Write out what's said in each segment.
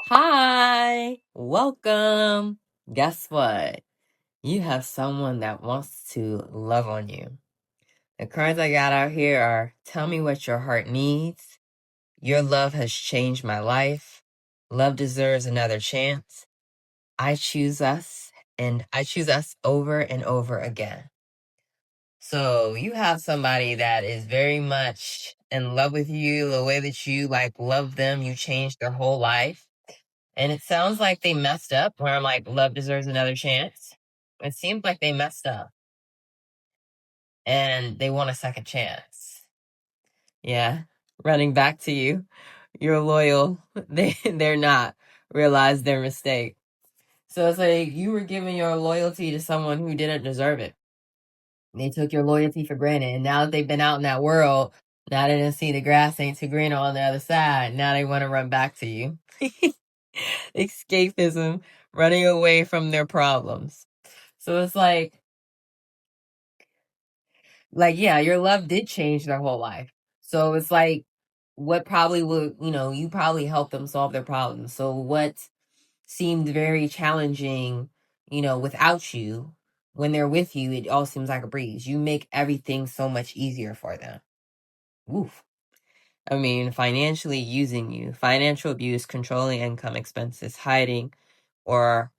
Hi, welcome. Guess what? You have someone that wants to love on you. The cards I got out here are tell me what your heart needs. Your love has changed my life. Love deserves another chance. I choose us, and I choose us over and over again. So you have somebody that is very much in love with you, the way that you love them, you changed their whole life. And it sounds like they messed up, where I'm like, love deserves another chance. It seems like they messed up and they want a second chance. Yeah. Running back to you. You're loyal. They're not. Realize their mistake. So it's like you were giving your loyalty to someone who didn't deserve it. They took your loyalty for granted. And now that they've been out in that world, now they didn't see the grass ain't too green on the other side. Now they want to run back to you. Escapism, running away from their problems. So it's yeah, your love did change their whole life. So it's like, what probably would, you probably help them solve their problems. So what seemed very challenging, without you, when they're with you, it all seems like a breeze. You make everything so much easier for them. Oof. I mean, financially using you, financial abuse, controlling income expenses, hiding, or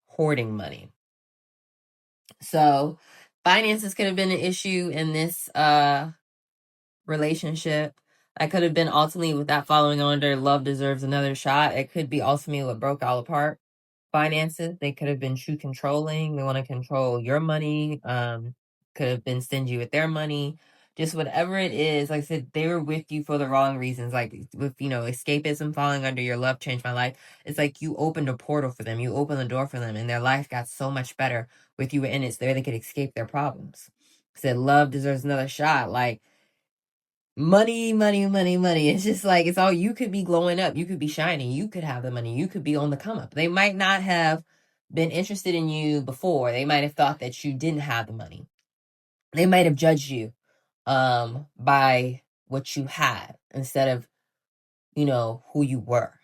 hoarding money. So finances could have been an issue in this relationship. That could have been ultimately, with that following under love deserves another shot. It could be ultimately what broke all apart. Finances, they could have been true controlling. They want to control your money. Could have been stingy with their money. Just whatever it is, like I said, they were with you for the wrong reasons. Like with, escapism falling under your love changed my life. It's like you opened a portal for them. You opened the door for them, and their life got so much better with you in it, so they could escape their problems. Said love deserves another shot. Like money, money, money, money. It's just like, it's all, you could be glowing up. You could be shining. You could have the money. You could be on the come up. They might not have been interested in you before. They might have thought that you didn't have the money. They might have judged you by what you had instead of, who you were.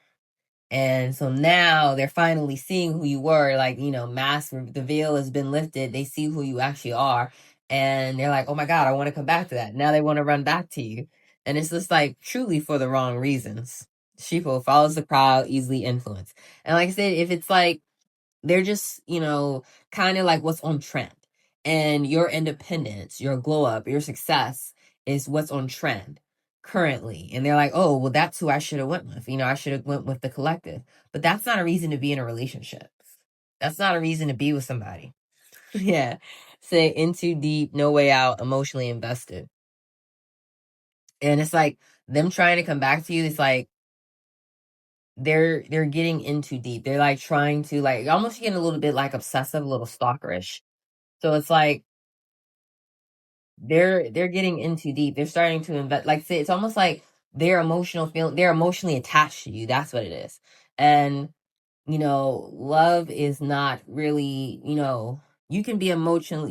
And so now they're finally seeing who you were, the veil has been lifted. They see who you actually are. And they're like, oh my God, I want to come back to that. Now they want to run back to you. And it's just like truly for the wrong reasons. Sheeple follows the crowd, easily influenced. And like I said, if it's like, they're just, kind of like what's on trend. And your independence, your glow up, your success is what's on trend currently. And they're like, oh, well, that's who I should have went with. I should have went with the collective. But that's not a reason to be in a relationship. That's not a reason to be with somebody. Yeah. Say in too deep, no way out, emotionally invested. And it's like them trying to come back to you, it's like they're getting in too deep. They're like trying to almost getting a little bit like obsessive, a little stalkerish. So it's like they're getting in too deep. They're starting to invest. Like say, it's almost like they're emotionally attached to you. That's what it is. And love is not really, you can be emotional,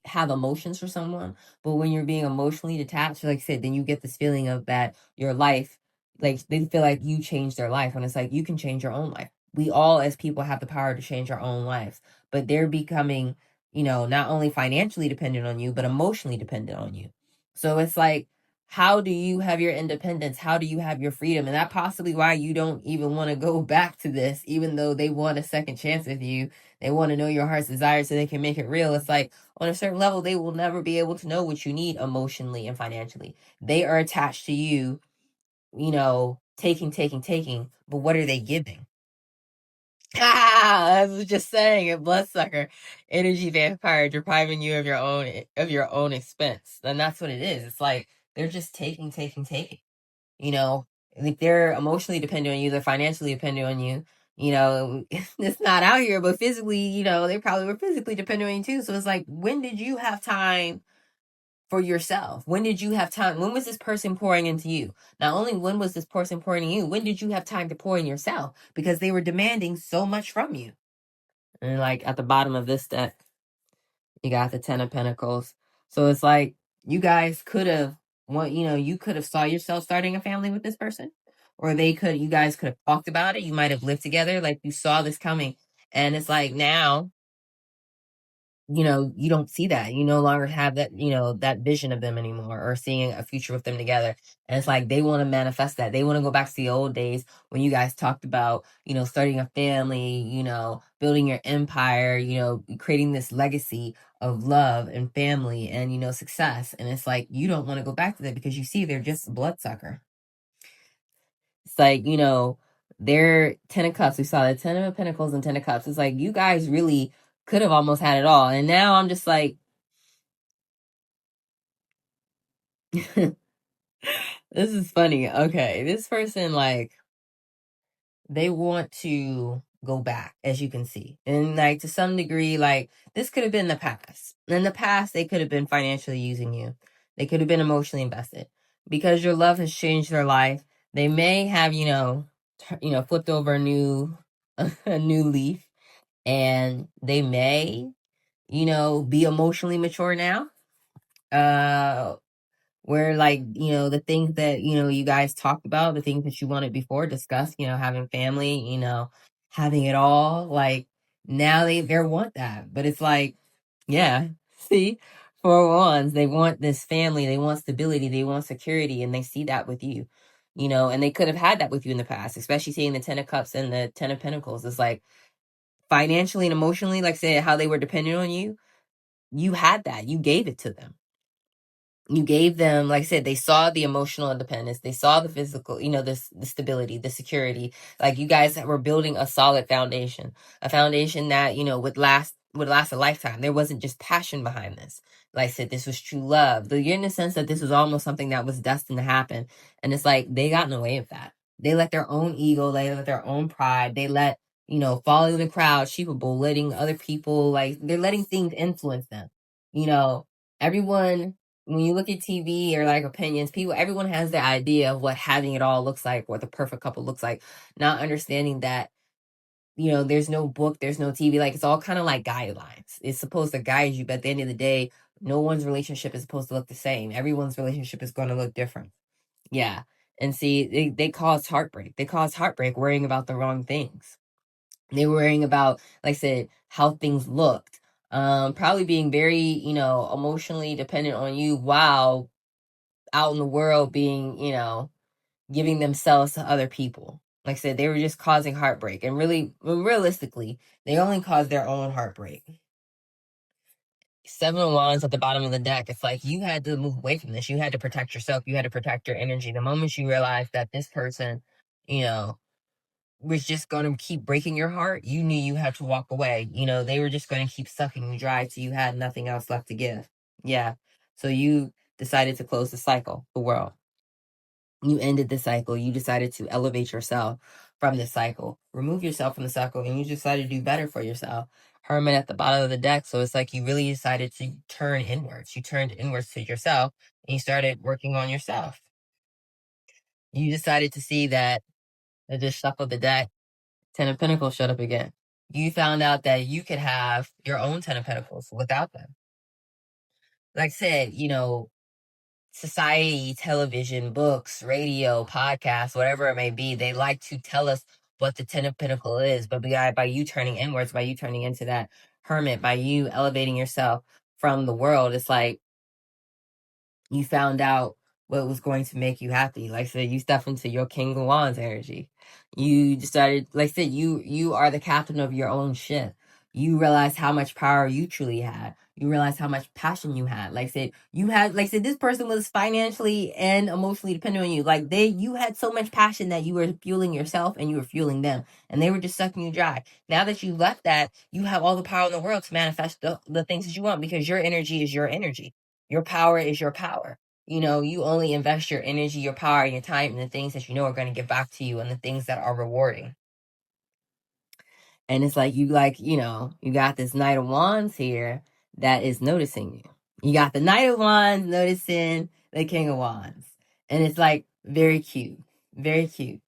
have emotions for someone, but when you're being emotionally detached, like I said, then you get this feeling of that your life, like they feel like you changed their life, when it's like you can change your own life. We all as people have the power to change our own lives, but they're becoming, not only financially dependent on you, but emotionally dependent on you. So it's like, how do you have your independence? How do you have your freedom? And that possibly why you don't even want to go back to this, even though they want a second chance with you. They want to know your heart's desire so they can make it real. It's like on a certain level, they will never be able to know what you need emotionally and financially. They are attached to you, taking, taking, taking. But what are they giving? I was just saying it, bloodsucker, energy vampire, depriving you of your own expense. And that's what it is. It's like they're just taking, taking, taking. If they're emotionally dependent on you, they're financially dependent on you. It's not out here, but physically, they probably were physically dependent on you too. So it's like, when did you have time for yourself? When did you have time? When was this person pouring into you? Not only when was this person pouring in you, when did you have time to pour in yourself? Because they were demanding so much from you. And like at the bottom of this deck, you got the Ten of Pentacles. So it's like you guys could have, you could have saw yourself starting a family with this person. or you guys could have talked about it. You might have lived together. Like you saw this coming. And it's like now, you don't see that. You no longer have that, that vision of them anymore or seeing a future with them together. And it's like they want to manifest that. They want to go back to the old days when you guys talked about, starting a family, building your empire, creating this legacy of love and family and, success. And it's like you don't want to go back to that because you see they're just a bloodsucker. It's like, they're 10 of cups. We saw the 10 of pentacles and 10 of cups. It's like you guys really could have almost had it all. And now I'm just like, this is funny. Okay. This person, like, they want to go back, as you can see. And, like, to some degree, like, this could have been the past. In the past, they could have been financially using you, they could have been emotionally invested because your love has changed their life. They may have, flipped over a new leaf, and they may, be emotionally mature now. Where like, the things that, you guys talked about, the things that you wanted before, discussed, having family, having it all, like now they want that. But it's like, yeah, see, for ones, they want this family, they want stability, they want security, and they see that with you. And they could have had that with you in the past, especially seeing the 10 of cups and the 10 of pentacles. It's like financially and emotionally, like I said, how they were dependent on you, you had that, you gave it to them. You gave them, like I said, they saw the emotional independence, they saw the physical, the stability, the security. Like you guys were building a solid foundation, a foundation that, would last a lifetime. There wasn't just passion behind this. Like I said, this was true love. You're in the sense that this was almost something that was destined to happen. And it's like they got in the way of that. They let their own ego, they let their own pride, they let, following the crowd, sheepable, letting other people, like they're letting things influence them. Everyone, when you look at TV or like opinions, everyone has their idea of what having it all looks like, what the perfect couple looks like, not understanding that, there's no book, there's no TV, like it's all kind of like guidelines. It's supposed to guide you, but at the end of the day, no one's relationship is supposed to look the same. Everyone's relationship is going to look different. Yeah. And see, they cause heartbreak. They cause heartbreak worrying about the wrong things. They were worrying about, like I said, how things looked. Probably being very, emotionally dependent on you while out in the world being, giving themselves to other people. Like I said, they were just causing heartbreak. And really, realistically, they only caused their own heartbreak. 7 of Wands at the bottom of the deck. It's like you had to move away from this. You had to protect yourself. You had to protect your energy. The moment you realized that this person, was just going to keep breaking your heart, you knew you had to walk away. They were just going to keep sucking you dry till you had nothing else left to give. Yeah. So you decided to close the cycle, the world. You ended the cycle. You decided to elevate yourself from the cycle, remove yourself from the cycle, and you decided to do better for yourself. Hermit at the bottom of the deck. So it's like you really decided to turn inwards. You turned inwards to yourself and you started working on yourself. You decided to see that I just shuffled the deck. 10 of Pentacles showed up again. You found out that you could have your own 10 of Pentacles without them. Like I said, society, television, books, radio, podcasts, whatever it may be, they like to tell us what the 10 of Pentacles is. But by you turning inwards, by you turning into that hermit, by you elevating yourself from the world, it's like you found out what was going to make you happy. Like I said, you step into your King of Wands energy. You decided, like I said, you are the captain of your own ship. You realize how much power you truly had. You realize how much passion you had. Like I said, this person was financially and emotionally dependent on you. Like you had so much passion that you were fueling yourself and you were fueling them, and they were just sucking you dry. Now that you left that, you have all the power in the world to manifest the things that you want because your energy is your energy. Your power is your power. You only invest your energy, your power, and your time in the things that you know are going to give back to you and the things that are rewarding. And it's like you got this Knight of Wands here that is noticing you. You got the Knight of Wands noticing the King of Wands. And it's like very cute. Very cute.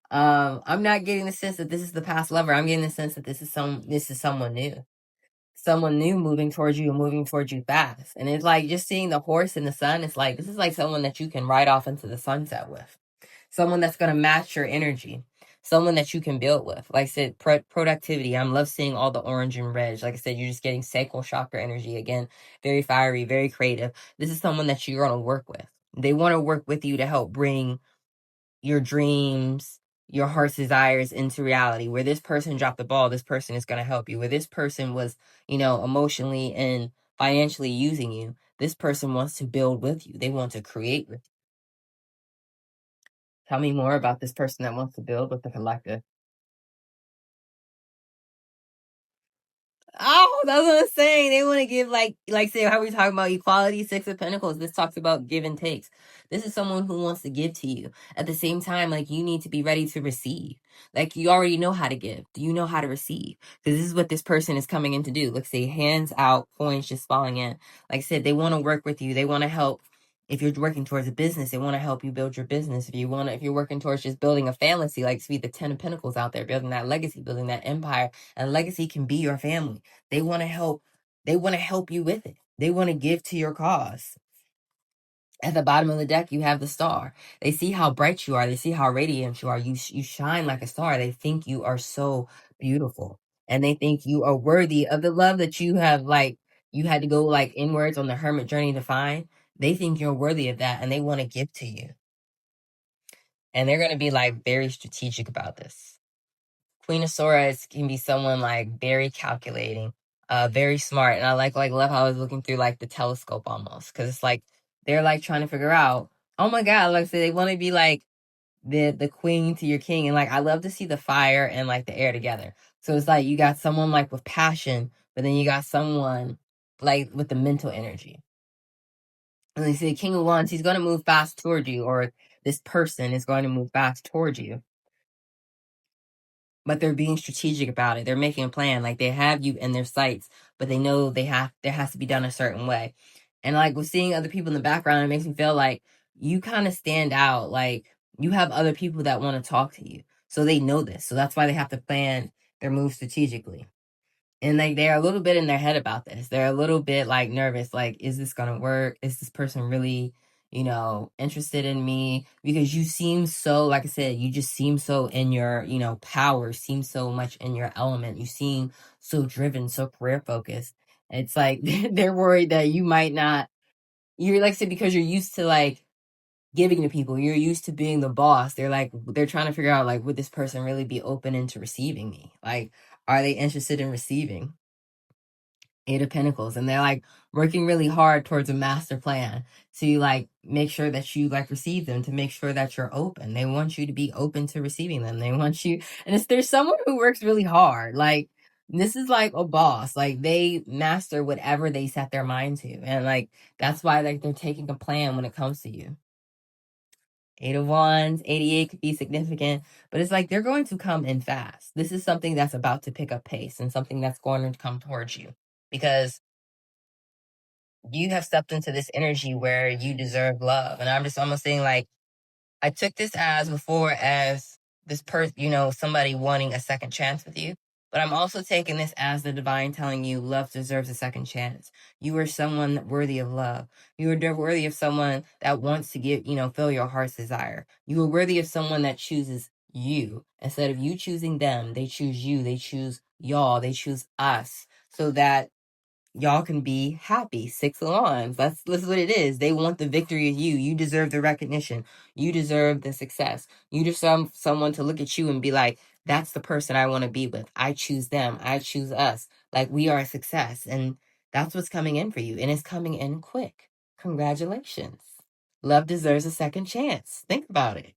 I'm not getting the sense that this is the past lover. I'm getting the sense that this is someone new. Someone new moving towards you and moving towards you fast. And it's like just seeing the horse in the sun, it's like this is like someone that you can ride off into the sunset with. someone that's going to match your energy, someone that you can build with. Like I said, productivity. I'm love seeing all the orange and red. Like I said, you're just getting sacral chakra energy again. Very fiery, very creative. This is someone that you're going to work with. They want to work with you to help bring your dreams, your heart's desires into reality. Where this person dropped the ball, this person is going to help you. Where this person was, emotionally and financially using you, this person wants to build with you. They want to create with you. Tell me more about this person that wants to build with the collective. Oh, that's what I'm saying. They want to give like say how we talk about equality, Six of Pentacles. This talks about give and takes. This is someone who wants to give to you. At the same time, like you need to be ready to receive. Like you already know how to give. Do you know how to receive? Because this is what this person is coming in to do. Let's say hands out, coins just falling in. Like I said, they want to work with you. They want to help. If you're working towards a business, they want to help you build your business. If you're working towards just building a family, like see the 10 of Pentacles out there, building that legacy, building that empire, and legacy can be your family. They want to help. They want to help you with it. They want to give to your cause. At the bottom of the deck, you have the star. They see how bright you are. They see how radiant you are. You shine like a star. They think you are so beautiful, and they think you are worthy of the love that you have. Like you had to go like inwards on the hermit journey to find. They think you're worthy of that, and they want to give to you. And they're going to be like very strategic about this. Queen of Swords can be someone like very calculating, very smart. And I love how I was looking through like the telescope almost. Cause it's like they're like trying to figure out, oh my God, like so they want to be like the queen to your king. And like I love to see the fire and like the air together. So it's like you got someone like with passion, but then you got someone like with the mental energy. And they say the King of Wands, he's gonna move fast towards you, or this person is going to move fast towards you, but they're being strategic about it. They're making a plan. Like they have you in their sights, but they know there has to be done a certain way. And like with seeing other people in the background, it makes me feel like you kind of stand out. Like you have other people that want to talk to you. So they know this. So that's why they have to plan their moves strategically. And like they're a little bit in their head about this. They're a little bit like nervous, like, is this gonna work? Is this person really, interested in me? Because you seem so, like I said, you just seem so in your, power, seem so much in your element. You seem so driven, so career focused. It's like they're worried that you might not, you're like I said, because you're used to like giving to people, you're used to being the boss. They're trying to figure out like, would this person really be open into receiving me? Like, are they interested in receiving? Eight of Pentacles, and they're like working really hard towards a master plan to like make sure that you like receive them, to make sure that you're open. They want you to be open to receiving them. They want you, and it's there's someone who works really hard. Like this is like a boss. Like they master whatever they set their mind to, and like that's why like they're taking a plan when it comes to you. Eight of Wands, 88 could be significant, but it's like they're going to come in fast. This is something that's about to pick up pace and something that's going to come towards you because you have stepped into this energy where you deserve love. And I'm just almost saying, like, I took this as before as this person, somebody wanting a second chance with you. But I'm also taking this as the divine telling you love deserves a second chance. You are someone worthy of love. You are worthy of someone that wants to give, fill your heart's desire. You are worthy of someone that chooses you. Instead of you choosing them, they choose you. They choose y'all. They choose us. So that y'all can be happy. Six of Wands. That's what it is. They want the victory of you. You deserve the recognition. You deserve the success. You deserve someone to look at you and be like, that's the person I want to be with. I choose them. I choose us. Like we are a success. And that's what's coming in for you. And it's coming in quick. Congratulations. Love deserves a second chance. Think about it.